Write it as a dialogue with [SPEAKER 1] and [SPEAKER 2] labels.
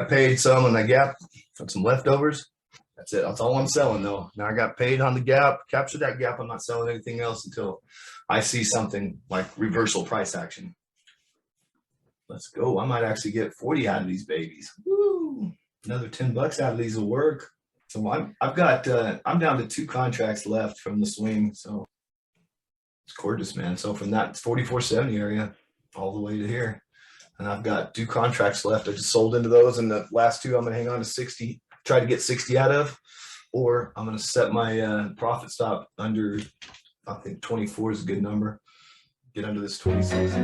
[SPEAKER 1] got paid some on the gap from some leftovers. That's it. That's all I'm selling though. Now I got paid on the gap, captured that gap. I'm not selling anything else until I see something like reversal price action. Let's go. I might actually get 40 out of these babies. Woo! Another 10 bucks out of these will work. So I've got I'm down to 2 contracts left from the swing. So it's gorgeous, man. So from that 44.70 area all the way to here. And I've got 2 contracts left. I just sold into those, and the last 2 I'm gonna hang on to 60. Try to get 60 out of, or I'm going to set my profit stop under, I think 24 is a good number. Get under this 26.